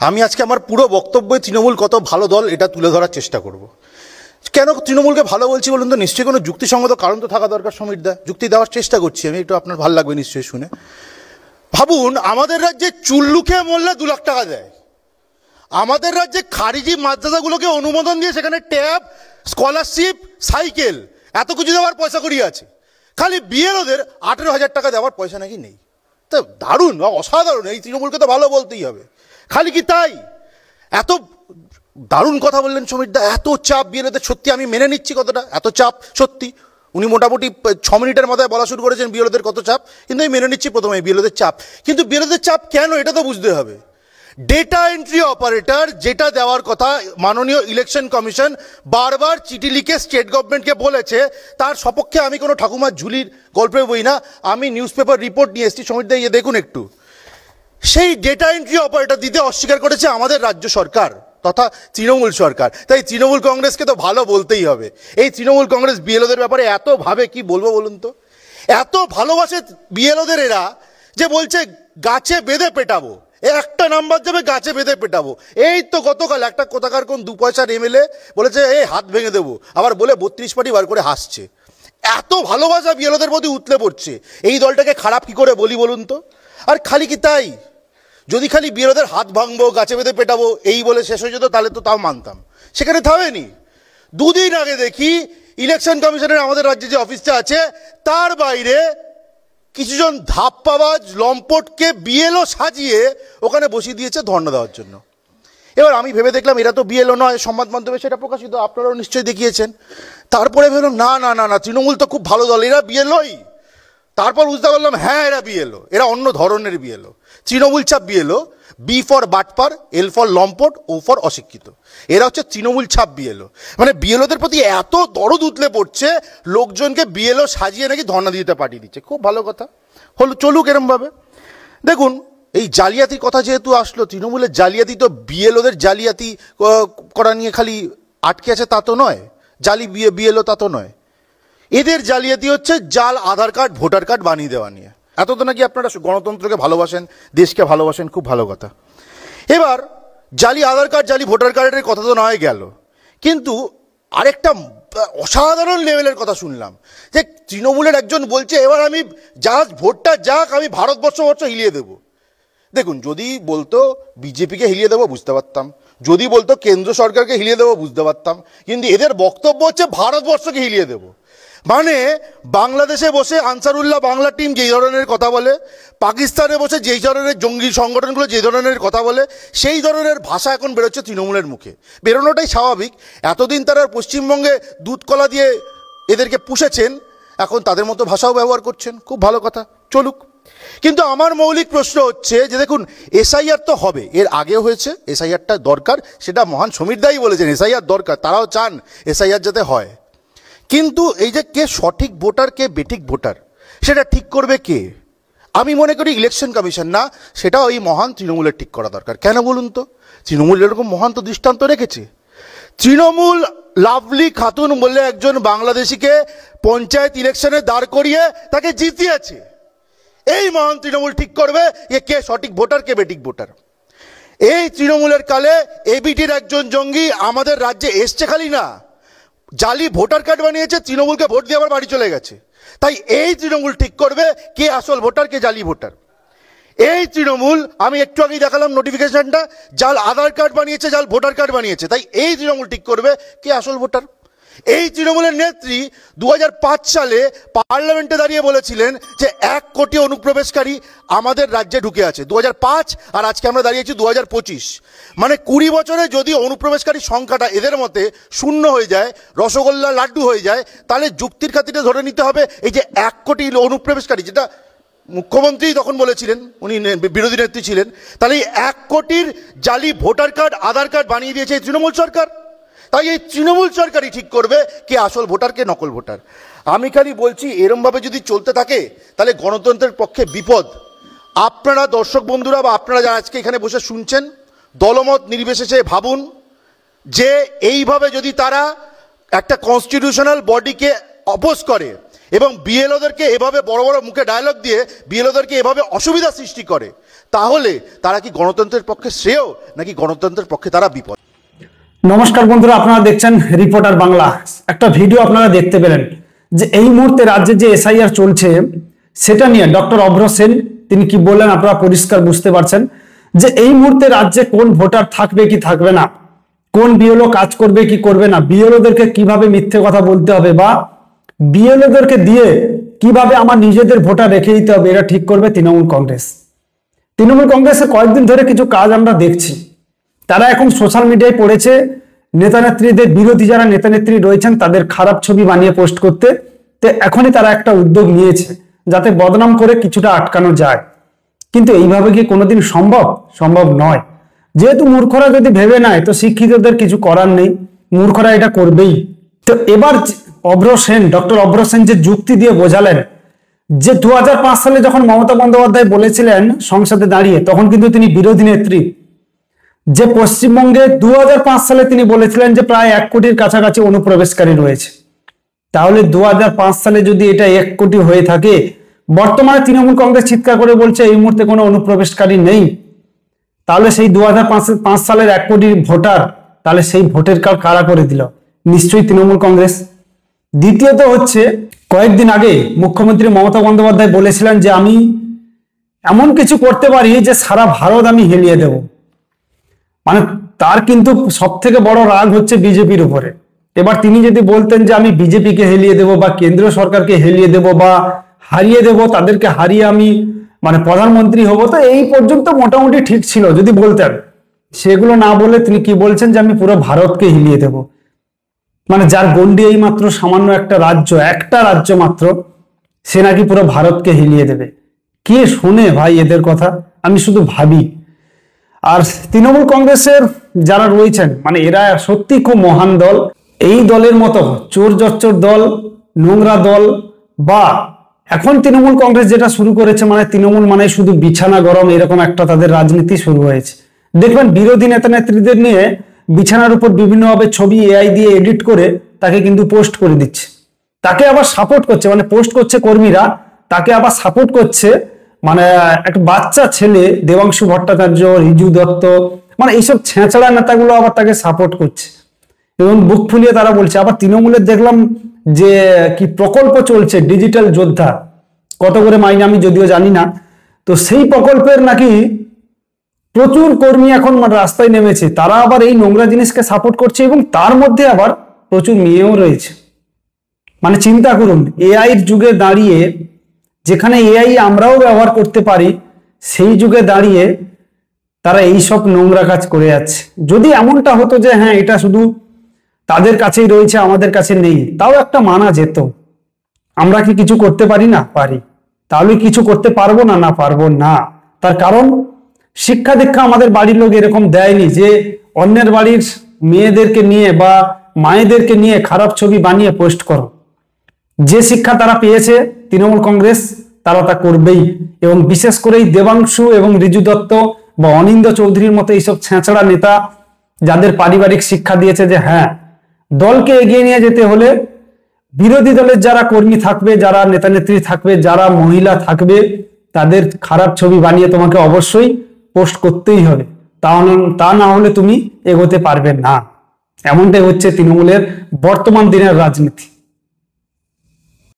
আমি আজকে আমার পুরো বক্তব্যে তৃণমূল কত ভালো দল এটা তুলে ধরার চেষ্টা করব। কেন তৃণমূলকে ভালো বলছি বলুন তো? নিশ্চয়ই কোনো যুক্তিসঙ্গত কারণ তো থাকা দরকার। সমীরদা, যুক্তি দেওয়ার চেষ্টা করছি আমি, একটু আপনার ভালো লাগবে নিশ্চয়ই শুনে। ভাবুন, আমাদের রাজ্যে চুল্লুকে মরলে 2 লাখ টাকা দেয়। আমাদের রাজ্যে খারিজি মাদ্রাসাগুলোকে অনুমোদন দিয়ে সেখানে ট্যাব, স্কলারশিপ, সাইকেল এত কিছু দেওয়ার পয়সা করিয়ে আছে। খালি বিএলওদের 18,000 টাকা দেওয়ার পয়সা নাকি নেই। তা দারুণ, অসাধারণ। এই তৃণমূলকে তো ভালো বলতেই হবে। খালি কি তাই? এত দারুণ কথা বললেন সমীরদা। এত চাপ বিএলওদের, সত্যি আমি মেনে নিচ্ছি কথাটা, এত চাপ সত্যি। উনি মোটামুটি 6 মিনিটের মাথায় বলা শুরু করেছেন বিএলওদের কত চাপ, কিন্তু আমি মেনে নিচ্ছি প্রথমে বিএলওদের চাপ। কিন্তু বিএলওদের চাপ কেন এটা তো বুঝতে হবে। ডেটা এন্ট্রি অপারেটর যেটা দেওয়ার কথা মাননীয় ইলেকশন কমিশন বারবার চিঠি লিখে স্টেট গভর্নমেন্টকে বলেছে, তার সপক্ষে আমি কোনো ঠাকুমার ঝুলির গল্পে বই না, আমি নিউজ পেপার রিপোর্ট নিয়ে এসেছি। সমীরদা দেখুন একটু, সেই ডেটা এন্ট্রি অপারেটর দিতে অস্বীকার করেছে আমাদের রাজ্য সরকার তথা তৃণমূল সরকার। তাই তৃণমূল কংগ্রেসকে তো ভালো বলতেই হবে। এই তৃণমূল কংগ্রেস বিএলওদের ব্যাপারে এত ভাবে, কি বলবো বলুন তো, এত ভালোবাসে বিএলওদের এরা যে বলছে গাছে বেঁধে পেটাবো, একটা নাম্বার যাবে গাছে বেঁধে পেটাবো। এই তো গতকাল একটা কোথাকার কোন 2 পয়সার এমএলএ বলেছে এই হাত ভেঙে দেবো, আবার বলে 32 পার্টি বার করে হাসছে। এত ভালোবাসা বিএলওদের প্রতি উতলে পড়ছে। এই দলটাকে খারাপ কি করে বলি বলুন তো? আর খালি কি তাই, যদি খালি বিএলওদের হাত ভাঙবো, গাছে বেঁধে পেটাবো এই বলে শেষ হয়ে যেত তাহলে তো তাও মানতাম। সেখানে থামেনি। 2 দিন আগে দেখি ইলেকশন কমিশনের আমাদের রাজ্যে যে অফিসটা আছে তার বাইরে কিছুজন ধাপ্পাবাজ লম্পটকে বিএলও সাজিয়ে ওখানে বসিয়ে দিয়েছে ধর্ণা দেওয়ার জন্য। এবার আমি ভেবে দেখলাম এরা তো বিএলও নয়, সংবাদ মাধ্যমে সেটা প্রকাশিত, আপনারাও নিশ্চয়ই দেখিয়েছেন। তারপরে ভেবেলাম না না না না, তৃণমূল তো খুব ভালো দল, এরা বিএলওই। তারপর বুঝতে পারলাম হ্যাঁ এরা বিএলও, এরা অন্য ধরনের বিএলও। তৃণমূল ছাপ বিএলও, বি ফর বাটপার, এল ফর লম্পট, ও ফর অশিক্ষিত। এরা হচ্ছে তৃণমূল ছাপ বিএলও। মানে বিএলওদের প্রতি এত দরদ উতলে পড়ছে, লোকজনকে বিএলও সাজিয়ে নাকি ধর্ণা দিতে পাঠিয়ে দিচ্ছে। খুব ভালো কথা, হলো, চলুক এরমভাবে। দেখুন, এই জালিয়াতির কথা যেহেতু আসলো, তৃণমূলের জালিয়াতি তো বিএলওদের জালিয়াতি করা নিয়ে খালি আটকে আছে তা তো নয়, জালি বিএলও তা তো নয়। এদের জালিয়াতি হচ্ছে জাল আধার কার্ড, ভোটার কার্ড বানিয়ে দেওয়া নিয়ে। এত তো নাকি আপনারা গণতন্ত্রকে ভালোবাসেন, দেশকে ভালোবাসেন, খুব ভালো কথা। এবার জালি আধার কার্ড, জালি ভোটার কার্ডের কথা তো নয় গেল, কিন্তু আরেকটা অসাধারণ লেভেলের কথা শুনলাম যে তৃণমূলের একজন বলছে এবার আমি যা ভোটটা যাক আমি ভারতবর্ষ হিলিয়ে দেবো। দেখুন, যদি বলতো বিজেপিকে হিলিয়ে দেবো বুঝতে পারতাম, যদি বলতো কেন্দ্র সরকারকে হিলিয়ে দেবো বুঝতে পারতাম, কিন্তু এদের বক্তব্য হচ্ছে ভারতবর্ষকে হিলিয়ে দেবো। মানে বাংলাদেশে বসে আনসারুল্লাহ বাংলা টিম যেই ধরনের কথা বলে, পাকিস্তানে বসে যেই ধরনের জঙ্গি সংগঠনগুলো যে ধরনের কথা বলে, সেই ধরনের ভাষা এখন বেরোচ্ছে তৃণমূলের মুখে। বেরোনোটাই স্বাভাবিক। এতদিন তারা পশ্চিমবঙ্গে দুধ কলা দিয়ে এদেরকে পুষেছেন, এখন তাদের মতো ভাষাও ব্যবহার করছেন। খুব ভালো কথা, চলুক। কিন্তু আমার মৌলিক প্রশ্ন হচ্ছে যে দেখুন, এসআইআর তো হবে, এর আগেও হয়েছে, এসআইআরটা দরকার, সেটা মহান সমীরদাই বলেছেন এসআইআর দরকার, তারাও চান এসআইআর যাতে হয়। কিন্তু এই যে কে সঠিক ভোটার কে বেঠিক ভোটার সেটা ঠিক করবে কে? আমি মনে করি ইলেকশন কমিশন না, সেটা ওই মহান তৃণমূলের ঠিক করা দরকার। কেন বলুন তো? তৃণমূল এরকম মহান তো দৃষ্টান্ত রেখেছে। তৃণমূল লাভলি খাতুন বলে একজন বাংলাদেশিকে পঞ্চায়েত ইলেকশনে দাঁড় করিয়ে তাকে জিতিয়েছে। এই মহান তৃণমূল ঠিক করবে যে কে সঠিক ভোটার কে বেঠিক ভোটার। এই তৃণমূলের কালে এবিটির একজন জঙ্গি আমাদের রাজ্যে এসছে, খালি না জালি ভোটার কার্ড বানিয়েছে, তৃণমূলকে ভোট দিয়ে আবার বাড়ি চলে গেছে। তাই এই তৃণমূল ঠিক করবে কে আসল ভোটার কে জালি ভোটার। এই তৃণমূল, আমি একটু আগেই দেখালাম নোটিফিকেশনটা, জাল আধার কার্ড বানিয়েছে, জাল ভোটার কার্ড বানিয়েছে। তাই এই তৃণমূল ঠিক করবে কে আসল ভোটার। এই তৃণমূলের নেত্রী 2005 সালে পার্লামেন্টে দাঁড়িয়ে বলেছিলেন যে 1 কোটি অনুপ্রবেশকারী আমাদের রাজ্যে ঢুকে আছে। 2005 আর আজকে আমরা দাঁড়িয়েছি 2025, মানে 20 বছরে যদি অনুপ্রবেশকারী সংখ্যাটা এদের মতে শূন্য হয়ে যায়, রসগোল্লা লাড্ডু হয়ে যায়, তাহলে যুক্তির খাতিরে ধরে নিতে হবে এই যে 1 কোটি অনুপ্রবেশকারী, যেটা মুখ্যমন্ত্রী তখন বলেছিলেন, উনি বিরোধী নেত্রী ছিলেন, তাহলে 1 কোটির জালি ভোটার কার্ড আধার কার্ড বানিয়ে দিয়েছে এই তৃণমূল সরকার। তাই এই তৃণমূল সরকারই ঠিক করবে কে আসল ভোটার কে নকল ভোটার। আমি খালি বলছি এরমভাবে যদি চলতে থাকে তাহলে গণতন্ত্রের পক্ষে বিপদ। আপনারা দর্শক বন্ধুরা বা আপনারা যারা আজকে এখানে বসে শুনছেন, দলমত নির্বিশেষে ভাবুন যে এইভাবে যদি তারা একটা কনস্টিটিউশনাল বডিকে অপোজ করে এবং বিএলওদেরকে এভাবে বড় বড় মুখে ডায়লগ দিয়ে বিএলওদেরকে এভাবে অসুবিধা সৃষ্টি করে, তাহলে তারা কি গণতন্ত্রের পক্ষে শ্রেয় নাকি গণতন্ত্রের পক্ষে তারা বিপদ? নমস্কার বন্ধুরা, আপনারা দেখছেন রিপোর্টার বাংলা। একটা ভিডিও আপনারা দেখতে পেলেন যে এই মুহূর্তে রাজ্যে যে এসআইআর চলছে সেটা নিয়ে ডক্টর অভ্র সেন তিনি কি বললেন আপনারা পরিষ্কার বুঝতে পারছেন যে এই মুহূর্তে রাজ্যে কোন ভোটার থাকবে কি থাকবে না, কোন বিএলও কাজ করবে কি করবে না, বিএলওদেরকে কিভাবে মিথ্যে কথা বলতে হবে বা বিএলওদেরকে দিয়ে কিভাবে আমার নিজেদের ভোটার রেখে দিতে হবে, এটা ঠিক করবে তৃণমূল কংগ্রেস। তৃণমূল কংগ্রেসের কয়েকদিন ধরে কিছু কাজ আমরা দেখছি। তারা এখন সোশ্যাল মিডিয়ায় পড়েছে নেতা নেত্রীদের বিরোধী যারা নেতা নেত্রী রয়েছেন তাদের খারাপ ছবি বানিয়ে পোস্ট করতে। তো এখনই তারা একটা উদ্যোগ নিয়েছে যাতে বদনাম করে কিছুটা আটকানো যায়। কিন্তু এইভাবে কি কোনোদিন সম্ভব নয়। যেহেতু মূর্খরা যদি ভেবে নেয় তো শিক্ষিতদের কিছু করার নেই, মূর্খরা এটা করবেই। তো এবার ডক্টর অভ্র সেন যে যুক্তি দিয়ে বোঝালেন যে 2005 সালে যখন মমতা বন্দ্যোপাধ্যায় বলেছিলেন সংসদে দাঁড়িয়ে, তখন কিন্তু তিনি বিরোধী নেত্রী, যে পশ্চিমবঙ্গে 2005 সালে তিনি বলেছিলেন যে প্রায় 1 কোটির কাছাকাছি অনুপ্রবেশকারী রয়েছে। তাহলে 2005 সালে যদি এটা 1 কোটি হয়ে থাকে, বর্তমানে তৃণমূল কংগ্রেস চিৎকার করে বলছে এই মুহূর্তে কোনো অনুপ্রবেশকারী নেই, তাহলে সেই 2005 সালের 1 কোটি ভোটার, তাহলে সেই ভোটের কার্ড কারা করে দিল? নিশ্চয়ই তৃণমূল কংগ্রেস। দ্বিতীয়ত হচ্ছে, কয়েকদিন আগে মুখ্যমন্ত্রী মমতা বন্দ্যোপাধ্যায় বলেছিলেন যে আমি এমন কিছু করতে পারি যে সারা ভারত আমি হেলিয়ে দেব। মানে তার কিন্তু সব থেকে বড় রাগ হচ্ছে বিজেপির উপরে। এবার তিনি যদি বলতেন যে আমি বিজেপিকে হেলিয়ে দেব বা কেন্দ্রীয় সরকারকে হেলিয়ে দেব বা হারিয়ে দেব, তাদেরকে হারিয়ে আমি মানে প্রধানমন্ত্রী হব, তো এই পর্যন্ত মোটামুটি ঠিক ছিল যদি বলতেন। সেগুলো না বলে তিনি কি বলছেন যে আমি পুরো ভারতকে হিলিয়ে দেব। মানে যার গন্ডি এই মাত্র সামান্য একটা রাজ্য মাত্র, সে নাকি পুরো ভারতকে হিলিয়ে দেবে। কে শোনে ভাই এদের কথা? আমি শুধু ভাবি। আর তৃণমূল কংগ্রেসের যারা রয়েছেন মানে এরা সত্যি খুব মহান দল। এই দলের মতো চোর জচ্চর দল, নোংরা দল বা এখন তৃণমূল কংগ্রেস যেটা শুরু করেছে, মানে তৃণমূল মানে শুধু বিছানা গরম, এরকম একটা তাদের রাজনীতি শুরু হয়েছে। দেখবেন বিরোধী নেতা নেত্রীদের নিয়ে বিছানার উপর বিভিন্নভাবে ছবি এআই দিয়ে এডিট করে তাকে কিন্তু পোস্ট করে দিচ্ছে, তাকে আবার সাপোর্ট করছে, মানে পোস্ট করছে কর্মীরা, তাকে আবার সাপোর্ট করছে মানে একটা বাচ্চা ছেলে দেবাংশু ভট্টাচার্য, রিজু দত্ত, মানে এইসব ছেঁচড়া নেতাগুলো আবার তাকে সাপোর্ট করছে এবং বুক ফুলিয়ে তারা বলছে। আবার তৃণমূলের দেখলাম যে কি প্রকল্প চলছে ডিজিটাল যোদ্ধা, কত করে মাইনে আমি যদিও জানি না, তো সেই প্রকল্পের নাকি প্রচুর কর্মী এখন রাস্তায় নেমেছে, তারা আবার এই নোংরা জিনিসকে সাপোর্ট করছে এবং তার মধ্যে আবার প্রচুর মেয়েও রয়েছে। মানে চিন্তা করুন, এআই এর যুগে দাঁড়িয়ে, যেখানে এআই আমরাও ব্যবহার করতে পারি, সেই যুগে দাঁড়িয়ে তারা এই সব নোংরা কাজ করে যাচ্ছে। যদি এমনটা হতো যে হ্যাঁ এটা শুধু তাদের কাছেই রয়েছে আমাদের কাছে নেই, তাও একটা মানা যেত। আমরা কি কিছু করতে পারি না? পারি। তাহলে কিছু করতে পারবো না? না, পারবো না। তার কারণ শিক্ষা দীক্ষা আমাদের বাড়ির লোক এরকম দেয়নি যে অন্যের বাড়ির মেয়েদেরকে নিয়ে বা মায়েদেরকে নিয়ে খারাপ ছবি বানিয়ে পোস্ট করো। যে শিক্ষা তারা পেয়েছে তৃণমূল কংগ্রেস, তারা তা করবেই। এবং বিশেষ করে এই দেবাংশু এবং রিজু দত্ত বা অনিন্দ্য চৌধুরীর মতো এইসব ছেঁচড়া নেতা যাদের পারিবারিক শিক্ষা দিয়েছে যে হ্যাঁ দলকে এগিয়ে নিয়ে যেতে হলে বিরোধী দলের যারা কর্মী থাকবে, যারা নেতা নেত্রী থাকবে, যারা মহিলা থাকবে, তাদের খারাপ ছবি বানিয়ে তোমাকে অবশ্যই পোস্ট করতেই হবে, তা না হলে তুমি এগোতে পারবে না। এমনটাই হচ্ছে তৃণমূলের বর্তমান দিনের রাজনীতি।